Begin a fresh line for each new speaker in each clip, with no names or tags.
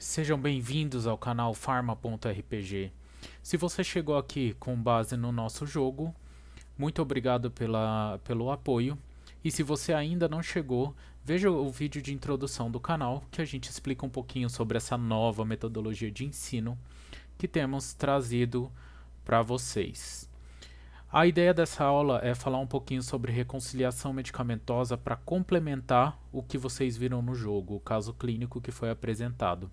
Sejam bem-vindos ao canal Pharma.rpg. Se você chegou aqui com base no nosso jogo, muito obrigado pelo apoio. E se você ainda não chegou, veja o vídeo de introdução do canal que a gente explica um pouquinho sobre essa nova metodologia de ensino que temos trazido para vocês. A ideia dessa aula é falar um pouquinho sobre reconciliação medicamentosa para complementar o que vocês viram no jogo, o caso clínico que foi apresentado.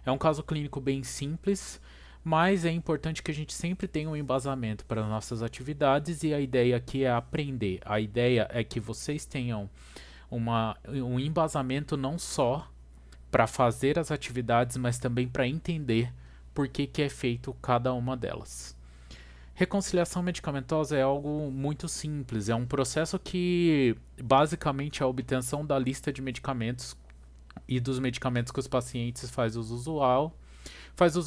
É um caso clínico bem simples, mas é importante que a gente sempre tenha um embasamento para nossas atividades e a ideia aqui é aprender. A ideia é que vocês tenham um embasamento não só para fazer as atividades, mas também para entender por que é feito cada uma delas. Reconciliação medicamentosa é algo muito simples, é um processo que basicamente é a obtenção da lista de medicamentos e dos medicamentos que os pacientes faz uso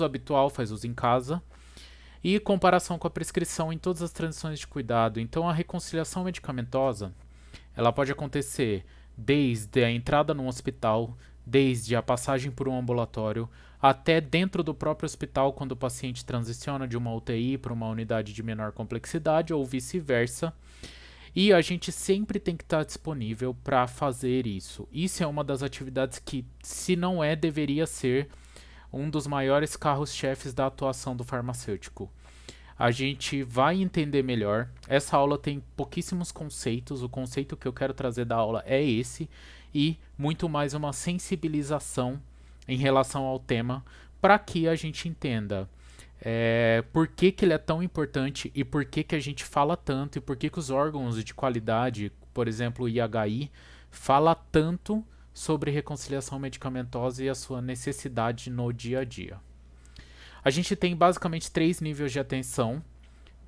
habitual, faz uso em casa, e comparação com a prescrição em todas as transições de cuidado. Então a reconciliação medicamentosa, ela pode acontecer desde a entrada num hospital, desde a passagem por um ambulatório, até dentro do próprio hospital, quando o paciente transiciona de uma UTI para uma unidade de menor complexidade ou vice-versa. E a gente sempre tem que estar disponível para fazer isso. Isso é uma das atividades que, se não é, deveria ser um dos maiores carros-chefes da atuação do farmacêutico. A gente vai entender melhor. Essa aula tem pouquíssimos conceitos. O conceito que eu quero trazer da aula é esse. E muito mais uma sensibilização em relação ao tema para que a gente entenda por que ele é tão importante e por que a gente fala tanto e por que os órgãos de qualidade, por exemplo o IHI, fala tanto sobre reconciliação medicamentosa e a sua necessidade no dia a dia. A gente tem basicamente 3 níveis de atenção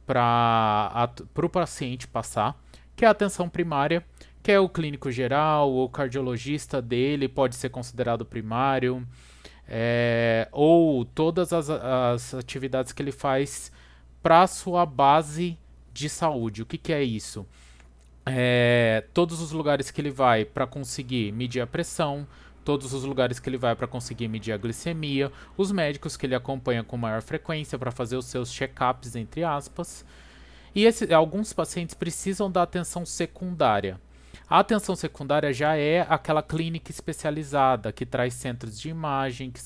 para o paciente passar, que é a atenção primária, que é o clínico geral, o cardiologista dele pode ser considerado primário, ou todas as atividades que ele faz para a sua base de saúde. O que é isso? Todos os lugares que ele vai para conseguir medir a pressão, todos os lugares que ele vai para conseguir medir a glicemia, os médicos que ele acompanha com maior frequência para fazer os seus check-ups, entre aspas. E alguns pacientes precisam da atenção secundária. A atenção secundária já é aquela clínica especializada que traz centros de imagem, que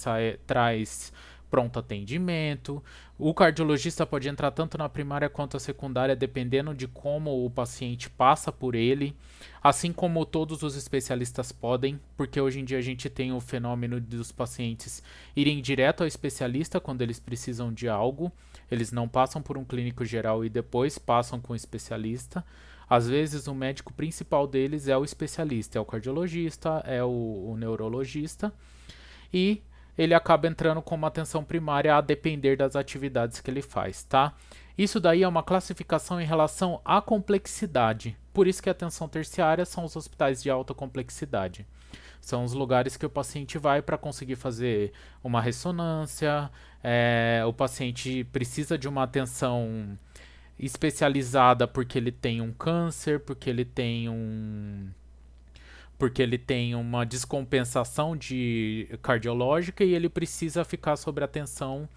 traz pronto atendimento. O cardiologista pode entrar tanto na primária quanto na secundária, dependendo de como o paciente passa por ele, assim como todos os especialistas podem, porque hoje em dia a gente tem o fenômeno dos pacientes irem direto ao especialista quando eles precisam de algo. Eles não passam por um clínico geral e depois passam com o especialista. Às vezes o médico principal deles é o especialista, é o cardiologista, é o neurologista, e ele acaba entrando com uma atenção primária a depender das atividades que ele faz, tá? Isso daí é uma classificação em relação à complexidade. Por isso que a atenção terciária são os hospitais de alta complexidade. São os lugares que o paciente vai para conseguir fazer uma ressonância, o paciente precisa de uma atenção especializada porque ele tem um câncer, porque ele tem uma descompensação cardiológica e ele precisa ficar sob atenção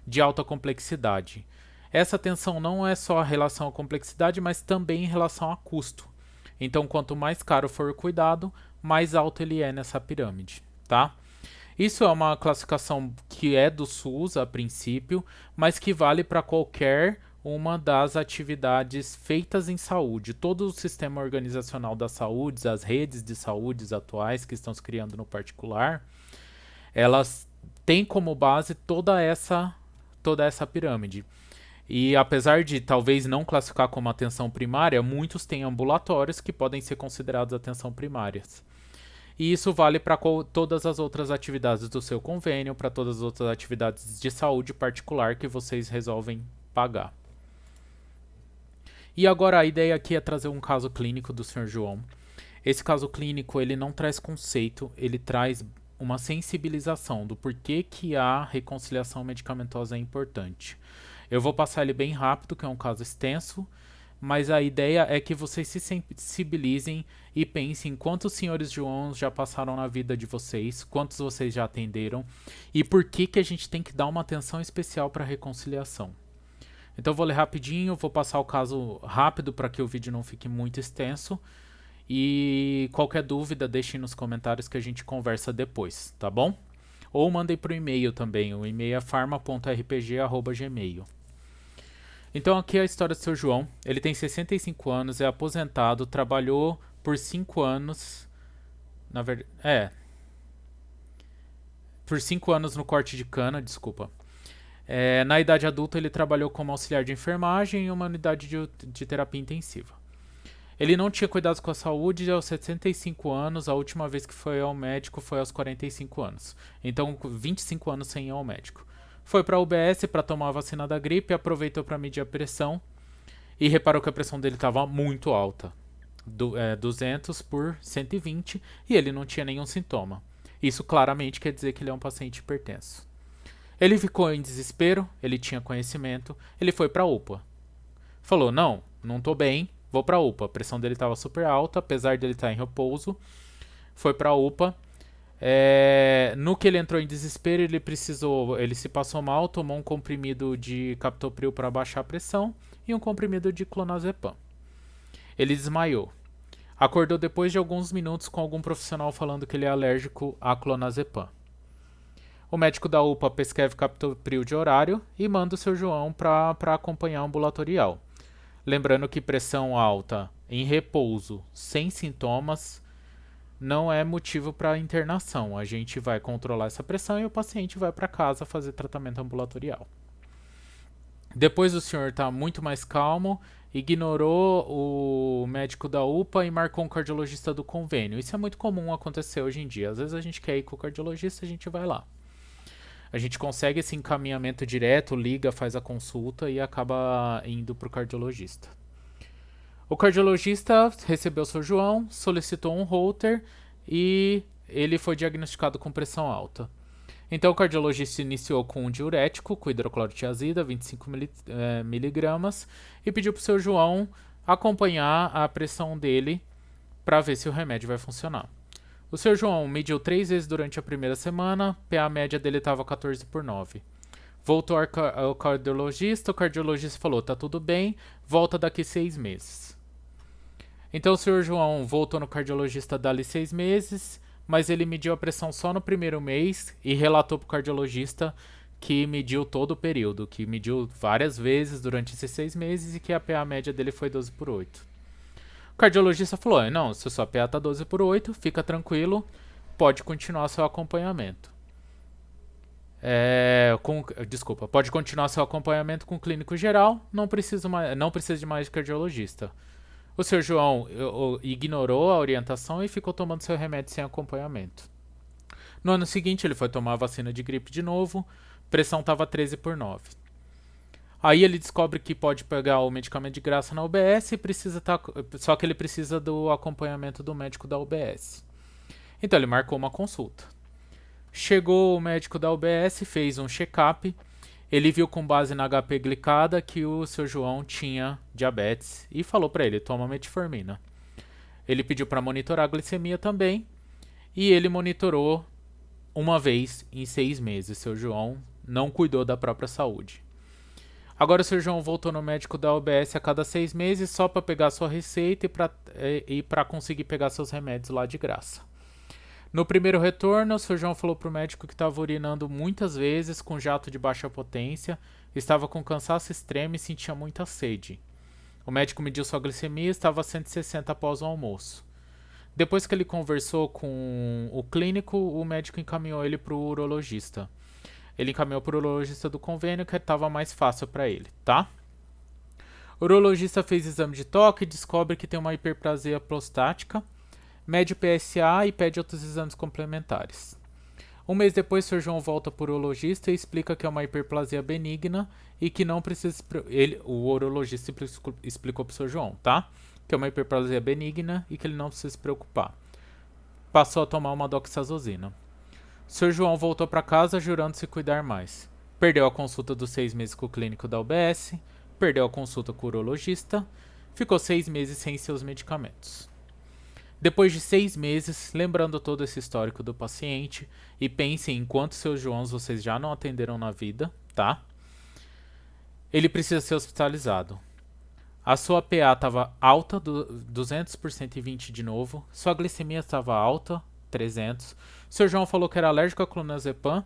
de alta complexidade. Essa atenção não é só em relação à complexidade, mas também em relação a custo. Então, quanto mais caro for o cuidado, mais alto ele é nessa pirâmide, tá? Isso é uma classificação que é do SUS a princípio, mas que vale para qualquer uma das atividades feitas em saúde. Todo o sistema organizacional da saúde, as redes de saúde atuais que estão se criando no particular, elas têm como base toda essa pirâmide. E apesar de talvez não classificar como atenção primária, muitos têm ambulatórios que podem ser considerados atenção primárias. E isso vale para todas as outras atividades do seu convênio, para todas as outras atividades de saúde particular que vocês resolvem pagar. E agora a ideia aqui é trazer um caso clínico do Sr. João. Esse caso clínico ele não traz conceito, ele traz uma sensibilização do porquê que a reconciliação medicamentosa é importante. Eu vou passar ele bem rápido, que é um caso extenso, mas a ideia é que vocês se sensibilizem e pensem quantos senhores Joãos já passaram na vida de vocês, quantos vocês já atenderam e por que que a gente tem que dar uma atenção especial para a reconciliação. Então eu vou ler rapidinho, vou passar o caso rápido para que o vídeo não fique muito extenso. E qualquer dúvida, deixem nos comentários que a gente conversa depois, tá bom? Ou mandem por e-mail também, o e-mail é farma.rpg@gmail. Então aqui é a história do seu João. Ele tem 65 anos, é aposentado, trabalhou por 5 anos, na verdade, por 5 anos no corte de cana, desculpa. Na idade adulta ele trabalhou como auxiliar de enfermagem em uma unidade de terapia intensiva. Ele não tinha cuidados com a saúde aos 75 anos, a última vez que foi ao médico foi aos 45 anos. Então, 25 anos sem ir ao médico. Foi para a UBS para tomar a vacina da gripe, aproveitou para medir a pressão e reparou que a pressão dele estava muito alta. 200 por 120 e ele não tinha nenhum sintoma. Isso claramente quer dizer que ele é um paciente hipertenso. Ele ficou em desespero, ele tinha conhecimento, ele foi para a UPA. Falou, não tô bem, vou pra UPA. A pressão dele estava super alta, apesar dele estar em repouso. Foi pra UPA. No que ele entrou em desespero, ele se passou mal, tomou um comprimido de captopril para baixar a pressão e um comprimido de clonazepam. Ele desmaiou. Acordou depois de alguns minutos com algum profissional falando que ele é alérgico a clonazepam. O médico da UPA prescreve captopril de horário e manda o seu João para acompanhar ambulatorial. Lembrando que pressão alta em repouso, sem sintomas, não é motivo para internação. A gente vai controlar essa pressão e o paciente vai para casa fazer tratamento ambulatorial. Depois o senhor está muito mais calmo, ignorou o médico da UPA e marcou um cardiologista do convênio. Isso é muito comum acontecer hoje em dia. Às vezes a gente quer ir com o cardiologista, a gente vai lá. A gente consegue esse encaminhamento direto, liga, faz a consulta e acaba indo para o cardiologista. O cardiologista recebeu o seu João, solicitou um Holter e ele foi diagnosticado com pressão alta. Então o cardiologista iniciou com um diurético, com hidroclorotiazida, 25 miligramas, e pediu para o seu João acompanhar a pressão dele para ver se o remédio vai funcionar. O seu João mediu 3 vezes durante a primeira semana, PA média dele estava 14 por 9. Voltou ao cardiologista, o cardiologista falou, tá tudo bem, volta daqui 6 meses. Então o senhor João voltou no cardiologista dali 6 meses, mas ele mediu a pressão só no primeiro mês e relatou para o cardiologista que mediu todo o período, que mediu várias vezes durante esses 6 meses e que a PA média dele foi 12 por 8. O cardiologista falou, não, se sua PA está 12 por 8, fica tranquilo, pode continuar seu acompanhamento. Pode continuar seu acompanhamento com o clínico geral, não precisa de mais cardiologista. O Sr. João ignorou a orientação e ficou tomando seu remédio sem acompanhamento. No ano seguinte, ele foi tomar a vacina de gripe de novo, pressão estava 13 por 9. Aí ele descobre que pode pegar o medicamento de graça na UBS, só que ele precisa do acompanhamento do médico da UBS. Então ele marcou uma consulta. Chegou o médico da UBS, fez um check-up. Ele viu com base na HP glicada que o seu João tinha diabetes e falou para ele, toma metformina. Ele pediu para monitorar a glicemia também e ele monitorou uma vez em 6 meses. Seu João não cuidou da própria saúde. Agora o seu João voltou no médico da UBS a cada 6 meses só para pegar sua receita e para conseguir pegar seus remédios lá de graça. No primeiro retorno, o seu João falou para o médico que estava urinando muitas vezes com jato de baixa potência, estava com cansaço extremo e sentia muita sede. O médico mediu sua glicemia e estava a 160 após o almoço. Depois que ele conversou com o clínico, o médico encaminhou ele para o urologista. Ele encaminhou para o urologista do convênio, que estava mais fácil para ele, tá? O urologista fez exame de toque e descobre que tem uma hiperplasia prostática, mede o PSA e pede outros exames complementares. Um mês depois, o Sr. João volta para o urologista e explica que é uma hiperplasia benigna e que não precisa... O urologista explicou para o Sr. João, tá? Que é uma hiperplasia benigna e que ele não precisa se preocupar. Passou a tomar uma doxazosina. O Sr. João voltou para casa jurando se cuidar mais. Perdeu a consulta dos 6 meses com o clínico da UBS, perdeu a consulta com o urologista ficou 6 meses sem seus medicamentos. Depois de 6 meses, lembrando todo esse histórico do paciente, e pensem em quantos seus Joãos vocês já não atenderam na vida, tá? Ele precisa ser hospitalizado. A sua PA estava alta, 200 por 120 de novo. Sua glicemia estava alta, 300. Seu João falou que era alérgico a clonazepam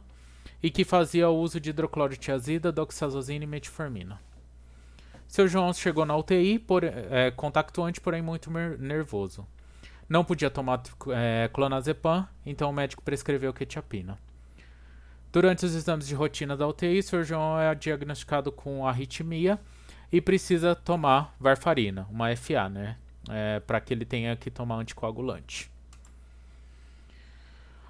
e que fazia uso de hidroclorotiazida, doxazosina e metformina. Seu João chegou na UTI, contactuante, porém muito nervoso. Não podia tomar clonazepam, então o médico prescreveu quetiapina. Durante os exames de rotina da UTI, seu João é diagnosticado com arritmia e precisa tomar varfarina, uma FA, né? Para que ele tenha que tomar anticoagulante.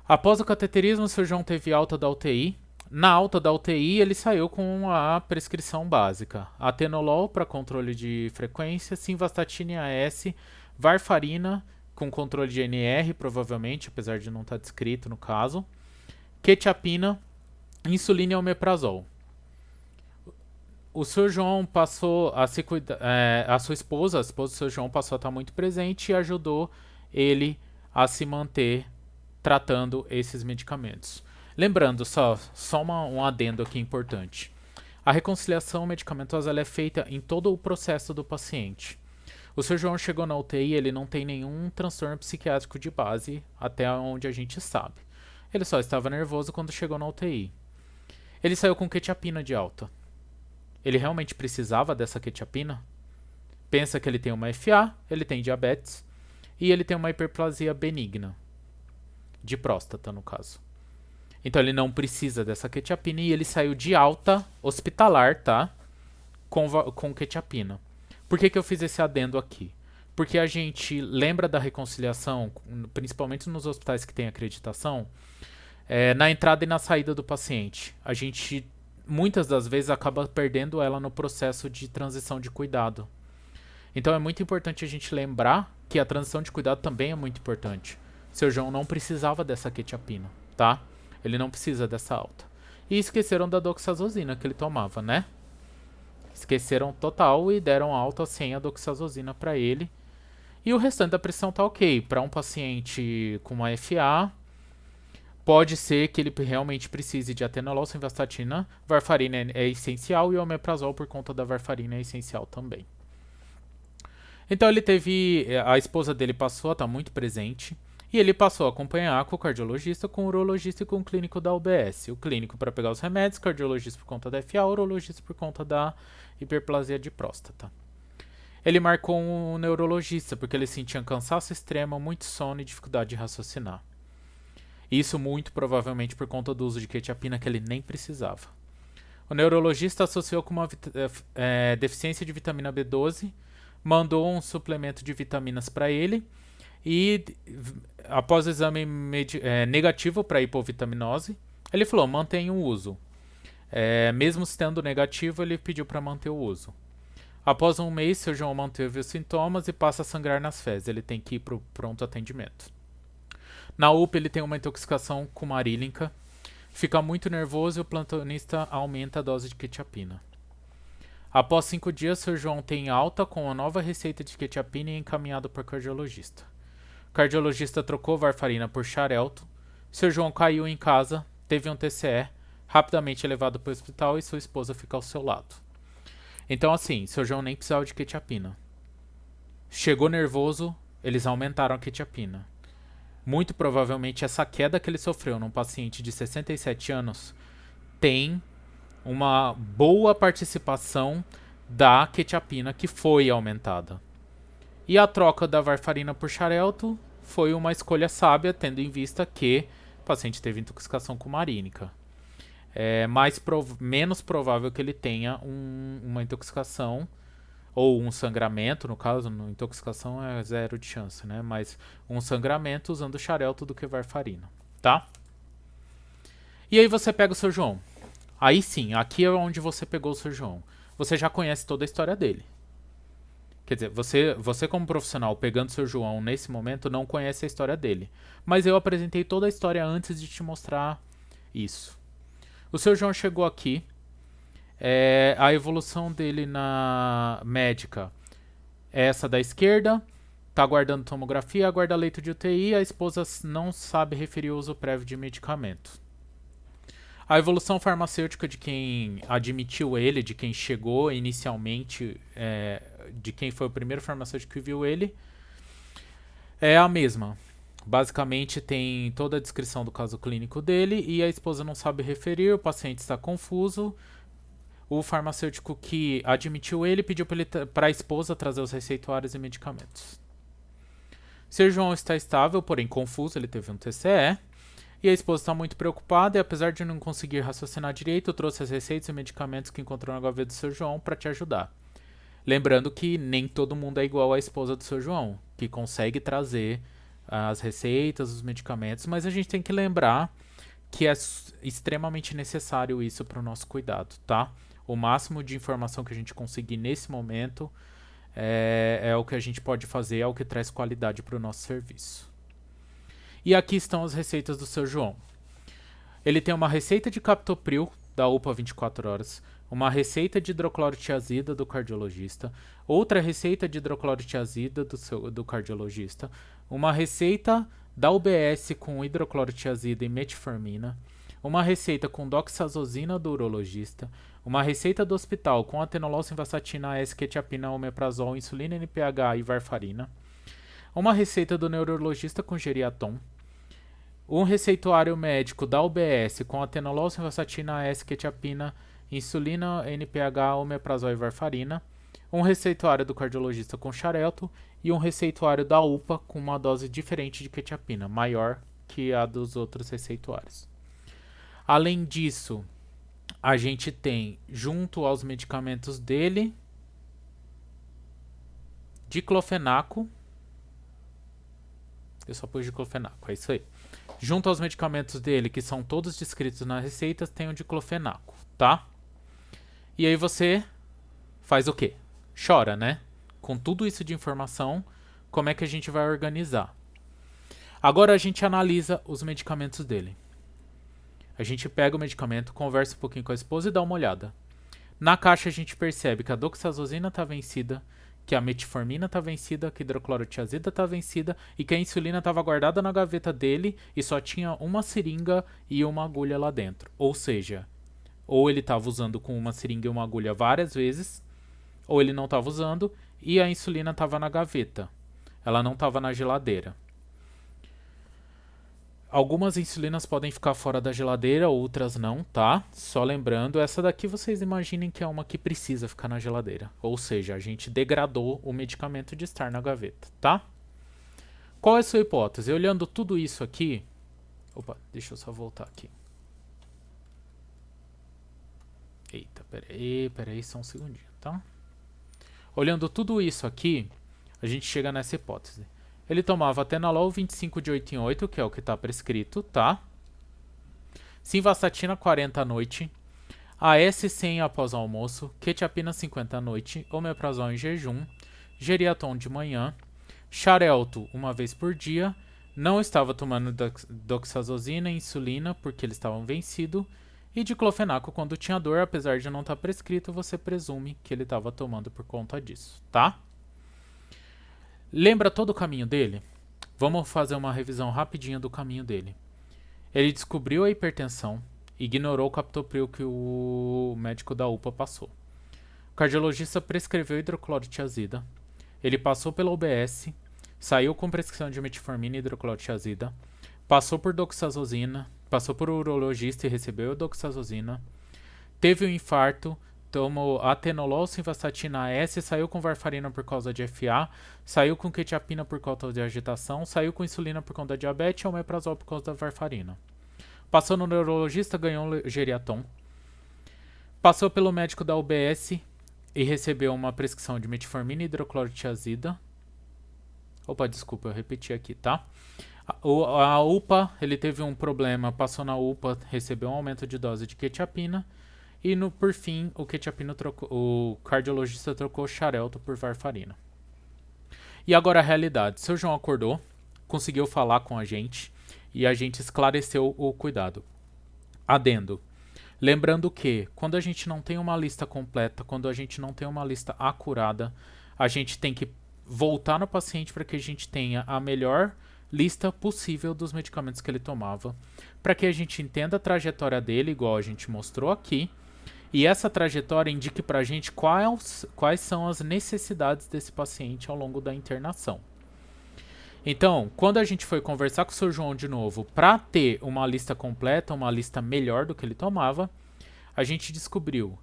Após o cateterismo, seu João teve alta da UTI. Na alta da UTI, ele saiu com a prescrição básica: atenolol para controle de frequência, simvastatina AS, varfarina com controle de NR, provavelmente, apesar de não estar descrito no caso, quetiapina, insulina e omeprazol. O Sr. João passou a se cuidar, a esposa do Sr. João passou a estar muito presente e ajudou ele a se manter tratando esses medicamentos. Lembrando, só um adendo aqui importante. A reconciliação medicamentosa ela é feita em todo o processo do paciente. O Sr. João chegou na UTI, ele não tem nenhum transtorno psiquiátrico de base, até onde a gente sabe. Ele só estava nervoso quando chegou na UTI. Ele saiu com quetiapina de alta. Ele realmente precisava dessa quetiapina? Pensa que ele tem uma FA, ele tem diabetes e ele tem uma hiperplasia benigna. De próstata, no caso. Então ele não precisa dessa quetiapina e ele saiu de alta hospitalar, tá? Com quetiapina. Por que eu fiz esse adendo aqui? Porque a gente lembra da reconciliação, principalmente nos hospitais que tem acreditação, na entrada e na saída do paciente. A gente muitas das vezes acaba perdendo ela no processo de transição de cuidado. Então é muito importante a gente lembrar que a transição de cuidado também é muito importante. Seu João não precisava dessa quetiapina, tá? Ele não precisa dessa alta. E esqueceram da doxazosina que ele tomava, né? Esqueceram total e deram alta sem a doxazosina para ele. E o restante da pressão tá ok. Para um paciente com uma FA, pode ser que ele realmente precise de atenolol, simvastatina, varfarina é essencial e o omeprazol por conta da varfarina é essencial também. Então ele teve, a esposa dele passou a estar muito presente e ele passou a acompanhar com o cardiologista, com o urologista e com o clínico da UBS. O clínico para pegar os remédios, cardiologista por conta da FA, o urologista por conta da hiperplasia de próstata. Ele marcou um neurologista porque ele sentia cansaço extremo, muito sono e dificuldade de raciocinar. Isso muito provavelmente por conta do uso de quetiapina que ele nem precisava. O neurologista associou com uma deficiência de vitamina B12, mandou um suplemento de vitaminas para ele e, após o exame negativo para hipovitaminose, ele falou, mantenha o uso. Mesmo estando negativo, ele pediu para manter o uso. Após um mês, seu João manteve os sintomas e passa a sangrar nas fezes. Ele tem que ir para o pronto atendimento. Na UPA ele tem uma intoxicação com marílica, fica muito nervoso e o plantonista aumenta a dose de quetiapina. Após 5 dias, seu João tem alta com a nova receita de quetiapina e encaminhado para o cardiologista. O cardiologista trocou varfarina por xarelto, seu João caiu em casa, teve um TCE, rapidamente levado para o hospital e sua esposa fica ao seu lado. Então assim, seu João nem precisava de quetiapina. Chegou nervoso, eles aumentaram a quetiapina. Muito provavelmente essa queda que ele sofreu num paciente de 67 anos tem uma boa participação da quetiapina que foi aumentada. E a troca da varfarina por xarelto foi uma escolha sábia, tendo em vista que o paciente teve intoxicação com marínica. É menos provável que ele tenha uma intoxicação ou um sangramento, no caso, intoxicação é 0 de chance, né? Mas um sangramento usando xarelto do que varfarina, tá? E aí você pega o seu João. Aí sim, aqui é onde você pegou o seu João. Você já conhece toda a história dele. Quer dizer, você como profissional, pegando o seu João nesse momento, não conhece a história dele. Mas eu apresentei toda a história antes de te mostrar isso. O seu João chegou aqui. A evolução dele na médica é essa da esquerda. Tá aguardando tomografia, aguarda leito de UTI, a esposa não sabe referir o uso prévio de medicamento. A evolução farmacêutica de quem admitiu ele, de quem chegou inicialmente, de quem foi o primeiro farmacêutico que viu ele, é a mesma. Basicamente tem toda a descrição do caso clínico dele e a esposa não sabe referir, o paciente está confuso. O farmacêutico que admitiu ele pediu para a esposa trazer os receituários e medicamentos. Seu João está estável, porém confuso, ele teve um TCE. E a esposa está muito preocupada e, apesar de não conseguir raciocinar direito, trouxe as receitas e medicamentos que encontrou na gaveta do seu João para te ajudar. Lembrando que nem todo mundo é igual à esposa do seu João, que consegue trazer as receitas, os medicamentos, mas a gente tem que lembrar que é extremamente necessário isso para o nosso cuidado, tá? O máximo de informação que a gente conseguir nesse momento é o que a gente pode fazer, é o que traz qualidade para o nosso serviço. E aqui estão as receitas do seu João. Ele tem uma receita de captopril da UPA 24 horas, uma receita de hidroclorotiazida do cardiologista, outra receita de hidroclorotiazida do cardiologista, uma receita da UBS com hidroclorotiazida e metformina, uma receita com doxazosina do urologista, uma receita do hospital com atenolol, simvastatina, AS, quetiapina, omeprazol, insulina NPH e varfarina, uma receita do neurologista com geriaton, um receituário médico da UBS com atenolol, simvastatina, AS, quetiapina, insulina, NPH, omeprazol e varfarina, um receituário do cardiologista com xarelto e um receituário da UPA com uma dose diferente de quetiapina, maior que a dos outros receituários. Além disso, a gente tem, junto aos medicamentos dele, diclofenaco. Eu só pus diclofenaco, é isso aí. Junto aos medicamentos dele, que são todos descritos nas receitas, tem o diclofenaco, tá? E aí você faz o quê? Chora, né? Com tudo isso de informação, como é que a gente vai organizar? Agora a gente analisa os medicamentos dele. A gente pega o medicamento, conversa um pouquinho com a esposa e dá uma olhada. Na caixa a gente percebe que a doxazosina está vencida, que a metformina está vencida, que a hidroclorotiazida está vencida e que a insulina estava guardada na gaveta dele e só tinha uma seringa e uma agulha lá dentro. Ou seja, ou ele estava usando com uma seringa e uma agulha várias vezes, ou ele não estava usando e a insulina estava na gaveta. Ela não estava na geladeira. Algumas insulinas podem ficar fora da geladeira, outras não, tá? Só lembrando, essa daqui vocês imaginem que é uma que precisa ficar na geladeira. Ou seja, a gente degradou o medicamento de estar na gaveta, tá? Qual é a sua hipótese? Olhando tudo isso aqui... Opa, deixa eu só voltar aqui. Eita, peraí, só um segundinho, tá? Olhando tudo isso aqui, a gente chega nessa hipótese. Ele tomava atenolol 25 de 8 em 8, que é o que está prescrito, tá? Simvastatina 40 à noite, AS 100 após o almoço, quetiapina 50 à noite, omeprazol em jejum, geriaton de manhã, xarelto uma vez por dia, não estava tomando doxazosina e insulina porque eles estavam vencidos, e diclofenaco quando tinha dor, apesar de não estar prescrito, você presume que ele estava tomando por conta disso, tá? Lembra todo o caminho dele? Vamos fazer uma revisão rapidinha do caminho dele. Ele descobriu a hipertensão, ignorou o captopril que o médico da UPA passou. O cardiologista prescreveu hidroclorotiazida. Ele passou pela UBS, saiu com prescrição de metformina e hidroclorotiazida, passou por doxazosina, passou por urologista e recebeu doxazosina, teve um infarto, tomou atenolol, simvastatina AS, saiu com varfarina por causa de FA, saiu com quetiapina por causa de agitação, saiu com insulina por conta da diabetes e omeprazol por causa da varfarina. Passou no neurologista, ganhou um geriaton. Passou pelo médico da UBS e recebeu uma prescrição de metformina e hidroclorotiazida. Opa, desculpa, eu repeti aqui, tá? A UPA, ele teve um problema, passou na UPA, recebeu um aumento de dose de quetiapina. E por fim, o cardiologista trocou xarelto por varfarina. E agora a realidade. Seu João acordou, conseguiu falar com a gente e a gente esclareceu o cuidado. Adendo. Lembrando que quando a gente não tem uma lista completa, quando a gente não tem uma lista acurada, a gente tem que voltar no paciente para que a gente tenha a melhor lista possível dos medicamentos que ele tomava, para que a gente entenda a trajetória dele, igual a gente mostrou aqui, e essa trajetória indique para a gente quais são as necessidades desse paciente ao longo da internação. Então, quando a gente foi conversar com o Sr. João de novo, para ter uma lista completa, uma lista melhor do que ele tomava, a gente descobriu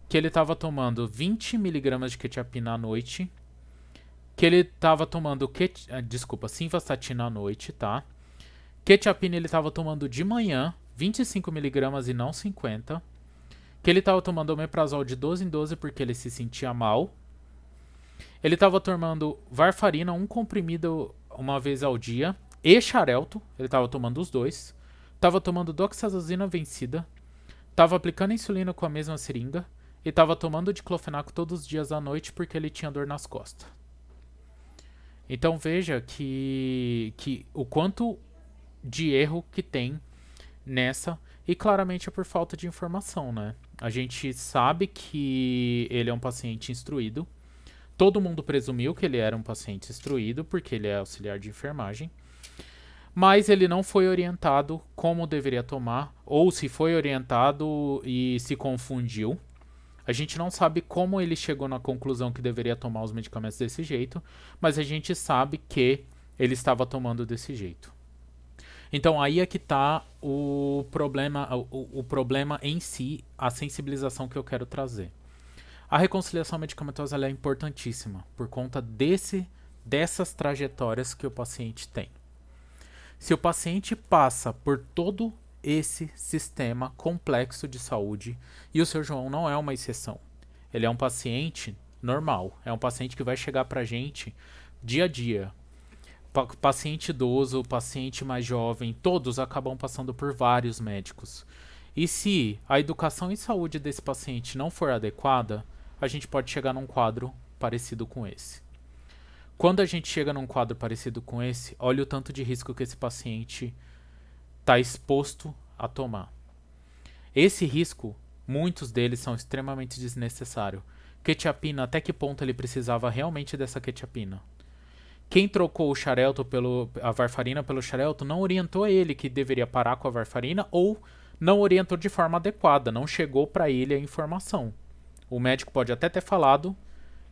que ele estava tomando 20 miligramas de quetiapina à noite, que ele estava tomando simvastatina à noite, tá? Quetiapina ele estava tomando de manhã, 25 miligramas e não 50. Que ele estava tomando omeprazol de 12 em 12 porque ele se sentia mal. Ele estava tomando varfarina, um comprimido uma vez ao dia, e xarelto, ele estava tomando os dois. Estava tomando doxazosina vencida. Estava aplicando insulina com a mesma seringa. E estava tomando diclofenaco todos os dias à noite porque ele tinha dor nas costas. Então veja que o quanto de erro que tem nessa, e claramente é por falta de informação, né? A gente sabe que ele é um paciente instruído. Todo mundo presumiu que ele era um paciente instruído, porque ele é auxiliar de enfermagem. Mas ele não foi orientado como deveria tomar, ou se foi orientado e se confundiu. A gente não sabe como ele chegou na conclusão que deveria tomar os medicamentos desse jeito, mas a gente sabe que ele estava tomando desse jeito. Então aí é que está o problema em si, a sensibilização que eu quero trazer. A reconciliação medicamentosa ela é importantíssima por conta dessas trajetórias que o paciente tem. Se o paciente passa por todo esse sistema complexo de saúde, e o Sr. João não é uma exceção, ele é um paciente normal, é um paciente que vai chegar pra gente dia a dia. Paciente idoso, paciente mais jovem, todos acabam passando por vários médicos. E se a educação em saúde desse paciente não for adequada, a gente pode chegar num quadro parecido com esse. Quando a gente chega num quadro parecido com esse, olha o tanto de risco que esse paciente está exposto a tomar. Esse risco, muitos deles são extremamente desnecessários. Quetiapina, até que ponto ele precisava realmente dessa quetiapina? Quem trocou o xarelto a varfarina pelo xarelto não orientou ele que deveria parar com a varfarina ou não orientou de forma adequada, não chegou para ele a informação. O médico pode até ter falado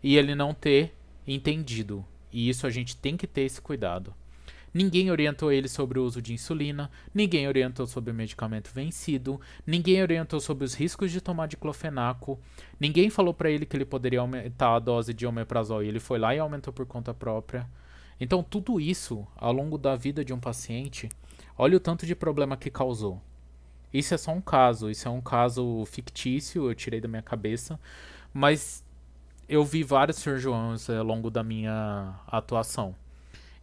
e ele não ter entendido. E isso a gente tem que ter esse cuidado. Ninguém orientou ele sobre o uso de insulina, ninguém orientou sobre o medicamento vencido, ninguém orientou sobre os riscos de tomar diclofenaco, ninguém falou para ele que ele poderia aumentar a dose de omeprazol e ele foi lá e aumentou por conta própria. Então tudo isso, ao longo da vida de um paciente, olha o tanto de problema que causou. Isso é só um caso, isso é um caso fictício, eu tirei da minha cabeça, mas eu vi vários Sr. Joões ao longo da minha atuação.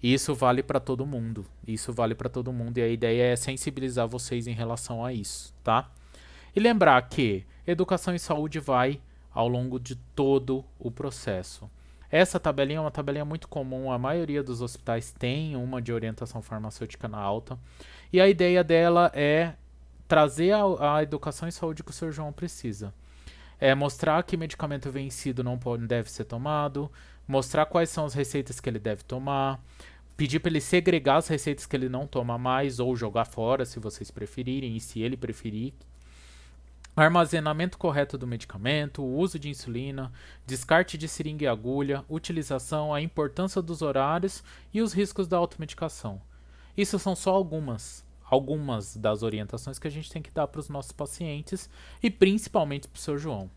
E isso vale para todo mundo. Isso vale para todo mundo e a ideia é sensibilizar vocês em relação a isso, tá? E lembrar que educação em saúde vai ao longo de todo o processo. Essa tabelinha é uma tabelinha muito comum, a maioria dos hospitais tem uma de orientação farmacêutica na alta. E a ideia dela é trazer a educação em saúde que o Sr. João precisa. É mostrar que medicamento vencido não deve ser tomado, mostrar quais são as receitas que ele deve tomar, pedir para ele segregar as receitas que ele não toma mais ou jogar fora, se vocês preferirem e se ele preferir. Armazenamento correto do medicamento, o uso de insulina, descarte de seringa e agulha, utilização, a importância dos horários e os riscos da automedicação. Isso são só algumas das orientações que a gente tem que dar para os nossos pacientes e principalmente para o Sr. João.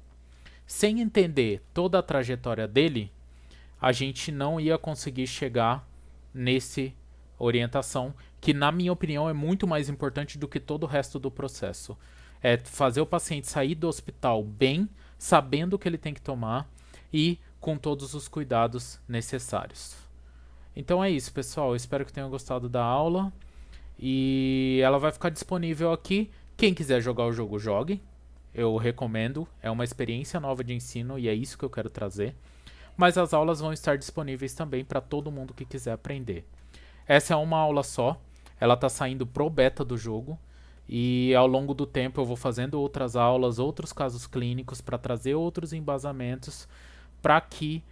Sem entender toda a trajetória dele, a gente não ia conseguir chegar nesse orientação, que na minha opinião é muito mais importante do que todo o resto do processo. É fazer o paciente sair do hospital bem, sabendo o que ele tem que tomar e com todos os cuidados necessários. Então é isso, pessoal. Eu espero que tenham gostado da aula. E ela vai ficar disponível aqui. Quem quiser jogar o jogo, jogue. Eu recomendo. É uma experiência nova de ensino e é isso que eu quero trazer. Mas as aulas vão estar disponíveis também para todo mundo que quiser aprender. Essa é uma aula só. Ela está saindo pro beta do jogo. E ao longo do tempo eu vou fazendo outras aulas, outros casos clínicos para trazer outros embasamentos para que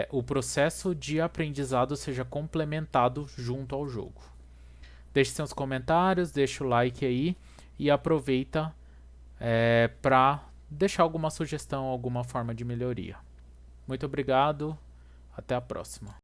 o processo de aprendizado seja complementado junto ao jogo. Deixe seus comentários, deixa o like aí e aproveita para deixar alguma sugestão, alguma forma de melhoria. Muito obrigado, até a próxima.